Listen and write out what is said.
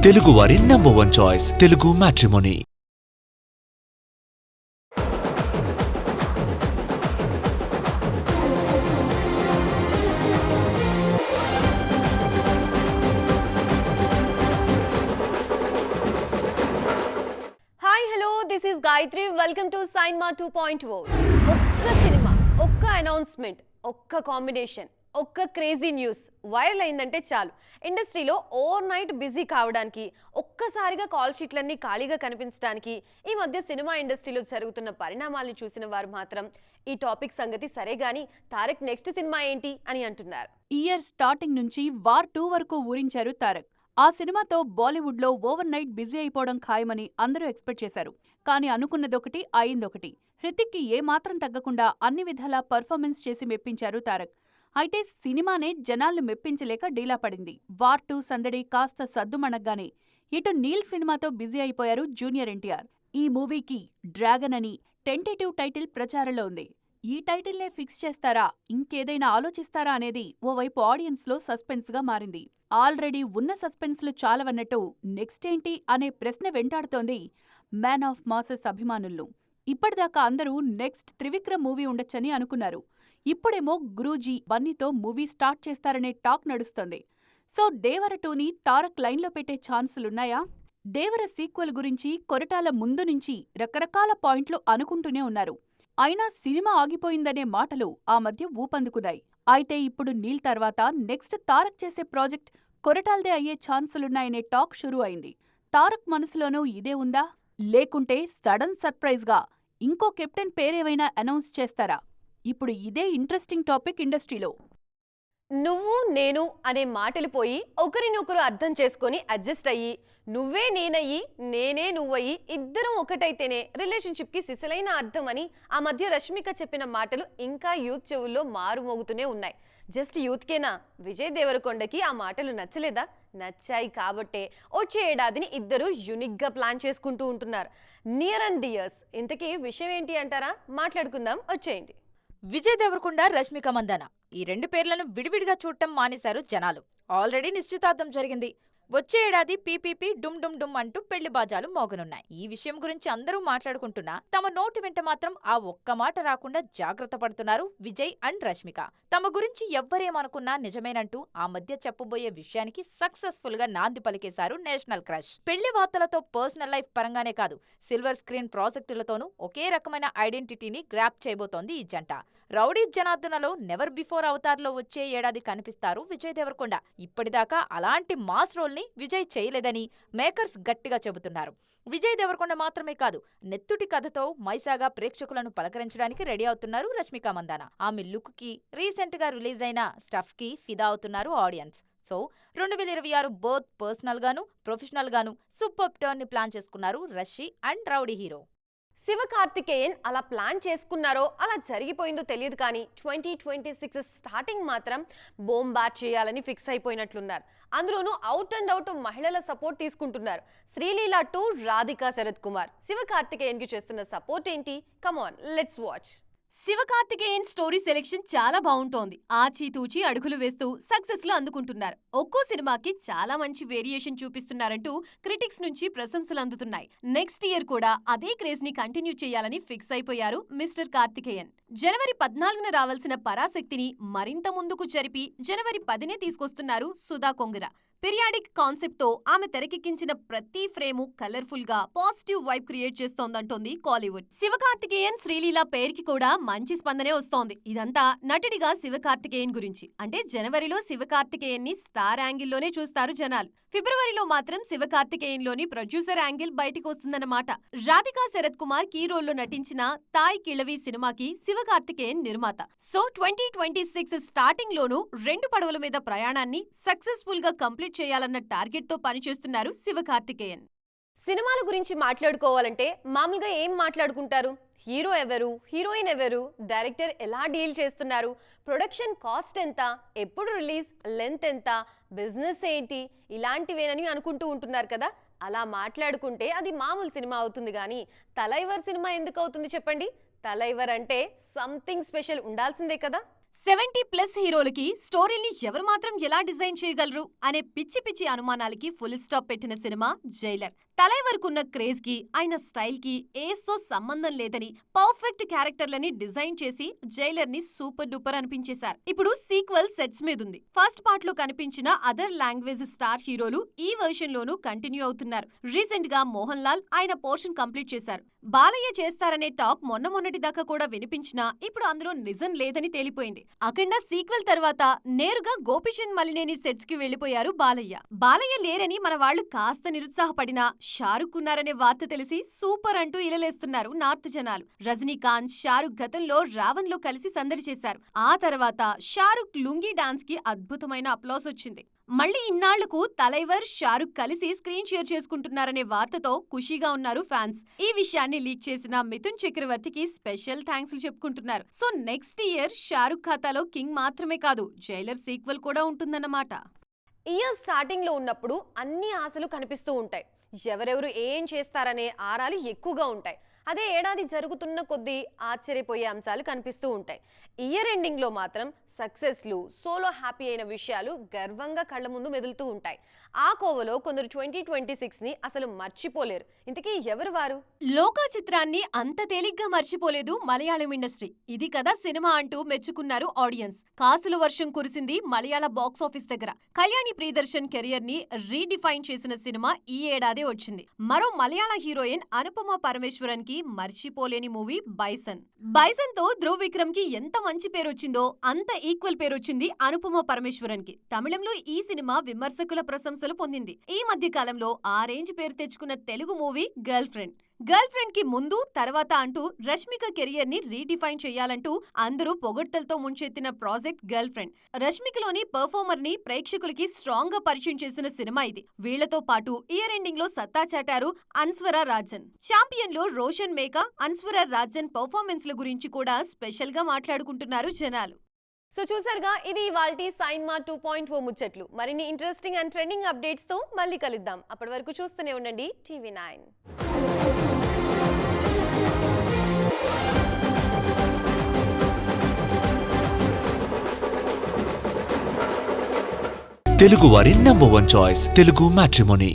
తెలుగువారి #1 choice Telugu matrimony. Hi hello, this is Gayatri. Welcome to cinema 2.0. ఒక్క cinema, ఒక్క announcement, ఒక్క కాంబినేషన్, ఒక్క క్రేజీ న్యూస్ వైరల్ అయిందంటే చాలు ఇండస్ట్రీలో ఓవర్ నైట్ బిజీ కావడానికి, ఒక్కసారిగా కాల్ షీట్లన్నీ ఖాళీగా కనిపించడానికి ఈ మధ్య సినిమా ఇండస్ట్రీలో జరుగుతున్న పరిణామాలను చూసిన వారు మాత్రం ఈ టాపిక్ సంగతి సరే గాని తారక్ నెక్స్ట్ సినిమా ఏంటి అని అంటున్నారు. ఇయర్ స్టార్టింగ్ నుంచి వార్ 2 వరకు ఊరించారు తారక్. ఆ సినిమాతో బాలీవుడ్ లో ఓవర్ నైట్ బిజీ అయిపోవడం ఖాయమని అందరూ ఎక్స్పెక్ట్ చేశారు. కానీ అనుకున్నదొకటి అయిందొకటి. హృతిక్ కి ఏమాత్రం తగ్గకుండా అన్ని విధాలా పర్ఫార్మెన్స్ చేసి మెప్పించారు తారక్. అయితే సినిమానే జనాల్ని మెప్పించలేక డీలా పడింది. వార్ 2 సందడి కాస్త సద్దుమణగ్గానే ఇటు నీల్ సినిమాతో బిజీ అయిపోయారు జూనియర్ ఎన్టీఆర్. ఈ మూవీకి డ్రాగన్ అని టెంటేటివ్ టైటిల్ ప్రచారంలో ఉంది. ఈ టైటిల్నే ఫిక్స్ చేస్తారా, ఇంకేదైనా ఆలోచిస్తారా అనేది ఓవైపు ఆడియన్స్ లో సస్పెన్స్ గా మారింది. ఆల్రెడీ ఉన్న సస్పెన్స్ లు చాలవన్నట్టు నెక్స్ట్ ఏంటి అనే ప్రశ్న వెంటాడుతోంది మ్యాన్ ఆఫ్ మాసెస్ అభిమానుల్లో. ఇప్పటిదాకా అందరూ నెక్స్ట్ త్రివిక్రమ్ మూవీ ఉండొచ్చని అనుకున్నారు. ఇప్పుడేమో గురూజీ బన్నీతో మూవీ స్టార్ట్ చేస్తారనే టాక్ నడుస్తోంది. సో దేవర 2ని తారక్ లైన్లో పెట్టే ఛాన్సులున్నాయా? దేవర సీక్వెల్ గురించి కొరటాల ముందు నుంచి రకరకాల పాయింట్లు అనుకుంటూనే ఉన్నారు. అయినా సినిమా ఆగిపోయిందనే మాటలు ఆ మధ్య ఊపందుకున్నాయి. అయితే ఇప్పుడు నీల్ తర్వాత నెక్స్ట్ తారక్ చేసే ప్రాజెక్ట్ కొరటాల్దే అయ్యే ఛాన్సులున్నాయనే టాక్ షురూ అయింది. తారక్ మనసులోనూ ఇదే ఉందా, లేకుంటే సడన్ సర్ప్రైజ్ గా ఇంకో కెప్టెన్ పేరేమైనా అనౌన్స్ చేస్తారా? ఇప్పుడు ఇదే ఇంట్రెస్టింగ్ టాపిక్ ఇండస్ట్రీలో. నువ్వు నేను అనే మాటలు పోయి ఒకరినొకరు అర్థం చేసుకొని అడ్జస్ట్ అయ్యి, నువ్వే నేనయ్యి నేనే నువ్వయ్యి ఇద్దరం ఒకటైతేనే రిలేషన్షిప్ కి సిసలైన అర్థం అని ఆ మధ్య రష్మిక చెప్పిన మాటలు ఇంకా యూత్ చెవుల్లో మారుమోగుతూనే ఉన్నాయి. జస్ట్ యూత్కేనా? విజయ్ దేవరకొండకి ఆ మాటలు నచ్చలేదా? నచ్చాయి కాబట్టే వచ్చే ఏడాదిని ఇద్దరు యూనిక్ గా ప్లాన్ చేసుకుంటూ ఉంటున్నారు. Near and dears. ఇంతకీ విషయం ఏంటి అంటారా? మాట్లాడుకుందాం, వచ్చేయండి. విజయ్ దేవరకొండ, రష్మిక మందన ఈ రెండు పేర్లను విడివిడిగా చూడటం మానేశారు జనాలు. ఆల్రెడీ నిశ్చితార్థం జరిగింది. వచ్చే ఏడాది పీపీపీ డుమ్ డుమ్ డుమ్ అంటూ పెళ్లి బాజాలు మోగనున్నాయి. ఈ విషయం గురించి అందరూ మాట్లాడుకుంటున్నా తమ నోటి వెంట మాత్రం ఆ ఒక్క మాట రాకుండా జాగ్రత్త పడుతున్నారు విజయ్ అండ్ రష్మిక. తమ గురించి ఎవ్వరేమనుకున్నా నిజమేనంటూ ఆ మధ్య చెప్పబోయే విషయానికి సక్సెస్ఫుల్ గా నాంది పలికేశారు నేషనల్ క్రష్. పెళ్లి వార్తలతో పర్సనల్ లైఫ్ పరంగానే కాదు, సిల్వర్ స్క్రీన్ ప్రాజెక్టులతోనూ ఒకే రకమైన ఐడెంటిటీని గ్రాప్ చేయబోతోంది ఈ జంట. రౌడీ జనార్దనలో నెవర్ బిఫోర్ అవతార్లో వచ్చే ఏడాది కనిపిస్తారు విజయ్ దేవరకొండ. ఇప్పటిదాకా అలాంటి మాస్ రోల్ ని విజయ్ చేయలేదని మేకర్స్ గట్టిగా చెబుతున్నారు. విజయ్ దేవరకొండ మాత్రమే కాదు, నెత్తుటి కథతో మైసాగా ప్రేక్షకులను పలకరించడానికి రెడీ అవుతున్నారు రష్మిక మందాన. ఆమె లుక్ కి, రీసెంట్ గా రిలీజ్ అయిన స్టఫ్ కి ఫిదా అవుతున్నారు ఆడియన్స్. సో 2026 బోత్ పర్సనల్ గాను ప్రొఫెషనల్ గాను సూపర్ టర్న్ ని ప్లాన్ చేసుకున్నారు Rashmi and rowdy hero. Sivakarthikeyan అలా ప్లాన్ చేసుకున్నారో అలా జరిగిపోయిందో తెలియదు కానీ 2026 స్టార్టింగ్ మాత్రం బోంబాట్ చేయాలని ఫిక్స్ అయిపోయినట్లున్నారు. అందులోనూ అవుట్ అండ్ అవుట్ మహిళల సపోర్ట్ తీసుకుంటున్నారు. శ్రీలీల టు రాధికా శరత్ కుమార్ శివకార్తికేయన్ కి చేస్తున్న సపోర్ట్ ఏంటి? Come on, let's watch. Sivakarthikeyan story selection చాలా బాగుంటోంది. ఆచితూచి అడుగులు వేస్తూ సక్సెస్ లో అందుకుంటున్నారు. ఒక్కో సినిమాకి చాలా మంచి వేరియేషన్ చూపిస్తున్నారంటూ క్రిటిక్స్ నుంచి ప్రశంసలు అందుతున్నాయి. నెక్స్ట్ ఇయర్ కూడా అదే క్రేజ్ ని కంటిన్యూ చేయాలని ఫిక్స్ అయిపోయారు మిస్టర్ కార్తికేయన్. జనవరి 14న రావాల్సిన పరాశక్తిని మరింత ముందుకు జరిపి జనవరి 10నే తీసుకొస్తున్నారు సుధా కొంగర. పీరియాడిక్ కాన్సెప్ట్ తో ఆమె తెరకెక్కించిన ప్రతి ఫ్రేము కలర్ఫుల్ గా పాజిటివ్ వైబ్ క్రియేట్ చేస్తోందంటోంది కాలీవుడ్. శివకార్తికేయన్, శ్రీలీల పేరుకి కూడా మంచి స్పందనే వస్తోంది. ఇదంతా నటుడిగా శివకార్తికేయన్ గురించి. అంటే జనవరిలో శివకార్తికేయన్ ని స్టార్ యాంగిల్లోనే చూస్తారు జనాలు. ఫిబ్రవరిలో మాత్రం శివకార్తికేయన్ లోని ప్రొడ్యూసర్ యాంగిల్ బయటికి వస్తుందన్నమాట. రాధికా శరత్ కుమార్ కీ రోల్లో నటించిన తాయ్ కిళవి సినిమాకి శివకార్తికేయన్ నిర్మాత. సో 2026 స్టార్టింగ్ లోనూ 2 పడవల మీద ప్రయాణాన్ని సక్సెస్ఫుల్ గా కంప్లీట్ చేయాలన్న టార్గెట్ తో పనిచేస్తున్నారు శివకార్తికేయన్. సినిమాల గురించి మాట్లాడుకోవాలంటే మామూలుగా ఏం మాట్లాడుకుంటారు? హీరో ఎవరు, హీరోయిన్ ఎవరు, డైరెక్టర్ ఎలా డీల్ చేస్తున్నారు, ప్రొడక్షన్ కాస్ట్ ఎంత, ఎప్పుడు రిలీజ్, లెంత్ ఎంత, బిజినెస్ ఏంటి, ఇలాంటివేనని అనుకుంటూ ఉంటున్నారు కదా. అలా మాట్లాడుకుంటే అది మామూలు సినిమా అవుతుంది కానీ తలైవర్ సినిమా ఎందుకు అవుతుంది చెప్పండి? తలైవర్ అంటే సంథింగ్ స్పెషల్ ఉండాల్సిందే కదా. 70+ హీరోలకి స్టోరీని ఎవరు మాత్రం ఎలా డిజైన్ చేయగలరు అనే పిచ్చి పిచ్చి అనుమానాలకి ఫుల్ స్టాప్ పెట్టిన సినిమా జైలర్. తలైవరకున్న క్రేజ్ కి, ఆయన స్టైల్ కి ఏస్తో సంబంధం లేదని పర్ఫెక్ట్ క్యారెక్టర్లని డిజైన్ చేసి జైలర్ ని సూపర్ డూపర్ అనిపించేశారు. ఇప్పుడు సీక్వెల్ సెట్స్ మీదుంది. ఫస్ట్ పార్ట్ లో కనిపించిన అదర్ లాంగ్వేజ్ స్టార్ హీరోలు ఈ వర్షన్ లోనూ కంటిన్యూ అవుతున్నారు. రీసెంట్ గా మోహన్ లాల్ ఆయన పోర్షన్ కంప్లీట్ చేశారు. బాలయ్య చేస్తారనే టాక్ మొన్నటి దాకా కూడా వినిపించినా ఇప్పుడు అందులో నిజం లేదని తేలిపోయింది. అఖండ సీక్వెల్ తర్వాత నేరుగా గోపీచంద్ మలినేని సెట్స్ కి వెళ్లిపోయారు బాలయ్య. బాలయ్య లేరని మన వాళ్లు కాస్త నిరుత్సాహపడినా షారుఖ్ ఉన్నారనే వార్త తెలిసి సూపర్ అంటూ ఇలలేస్తున్నారు నార్త్ జనాలు. రజనీకాంత్, షారుఖ్ గతంలో రావణ్ లో కలిసి సందడి చేశారు. ఆ తర్వాత షారుఖ్ లుంగీ డాన్స్ కి అద్భుతమైన అప్లాస్ వచ్చింది. మళ్ళీ ఇన్నాళ్లకు తలైవర్, షారుఖ్ కలిసి స్క్రీన్ షేర్ చేసుకుంటున్నారనే వార్తతో ఖుషీగా ఉన్నారు ఫ్యాన్స్. ఈ విషయాన్ని లీక్ చేసిన మిథున్ చక్రవర్తికి స్పెషల్ థ్యాంక్స్ చెప్పుకుంటున్నారు. సో నెక్స్ట్ ఇయర్ షారుఖ్ ఖాతాలో కింగ్ మాత్రమే కాదు, జైలర్ సీక్వెల్ కూడా ఉంటుందన్నమాట. ఇయర్ స్టార్టింగ్ లో ఉన్నప్పుడు అన్ని ఆశలు కనిపిస్తూ ఉంటాయి. ఎవరెవరు ఏం చేస్తారనే ఆరాలు ఎక్కువగా ఉంటాయి. అదే ఏడాది జరుగుతున్న కొద్దీ ఆశ్చర్యపోయే అంశాలు కనిపిస్తూ ఉంటాయి. ఇయర్ ఎండింగ్ లో మాత్రం సక్సెస్లు, సోలో హ్యాపీ అయిన విషయాలు గర్వంగా కళ్ళ ముందు మెదులుతూ ఉంటాయి. ఆ కోవలో కొందరు 2026 ని అసలు మర్చిపోలేరు. ఇంతకీ ఎవరు వారు? లోకా చిత్రాన్ని అంత తేలిగ్గా మర్చిపోలేదు మలయాళం ఇండస్ట్రీ. ఇది కదా సినిమా అంటూ మెచ్చుకున్నారు ఆడియన్స్. కాసుల వర్షం కురిసింది మలయాళ బాక్సాఫీస్ దగ్గర. కళ్యాణి ప్రియదర్శన్ కెరియర్ ని రీడిఫైన్ చేసిన సినిమా ఈ ఏడాదే వచ్చింది. మరో మలయాళ హీరోయిన్ అనుపమ పరమేశ్వరన్ కి మర్చిపోలేని మూవీ బైసన్. బైసన్ తో ధ్రువ్ విక్రమ్ కి ఎంత మంచి పేరొచ్చిందో అంత ఈక్వల్ పేరొచ్చింది అనుపమ పరమేశ్వరన్ కి. తమిళంలో ఈ సినిమా విమర్శకుల ప్రశంసలు పొందింది. ఈ మధ్య కాలంలో ఆ రేంజ్ పేరు తెచ్చుకున్న Telugu movie girl friend. Girl friend కి ముందు తర్వాత అంటూ రష్మిక కెరియర్ ని రీడిఫైన్ చేయాలంటూ అందరూ పొగడ్తలతో ముంచెత్తిన ప్రాజెక్ట్ గర్ల్ ఫ్రెండ్. రష్మికలోని పర్ఫార్మర్ ని ప్రేక్షకులకి స్ట్రాంగ్ గా పరిచయం చేసిన సినిమా ఇది. వీళ్లతో పాటు ఇయర్ ఎండింగ్ లో సత్తా చాటారు అన్స్వర రాజన్. ఛాంపియన్ లో రోషన్ మేకా, అన్స్వర రాజన్ పర్ఫార్మెన్స్ ల గురించి కూడా స్పెషల్ గా మాట్లాడుకుంటున్నారు జనాలు. సో చూసారుగా, ఇది ఇవాల్టి సైన్మా 2.0 ముచ్చట్లు. మరిన్ని ఇంట్రెస్టింగ్ అండ్ ట్రెండింగ్ అప్డేట్స్ తో మళ్ళీ కలుద్దాం. అప్పటి వరకు చూస్తూనే ఉండండి TV9. తెలుగు వారి నంబర్ 1 చాయిస్ తెలుగు మ్యాట్రిమోనీ.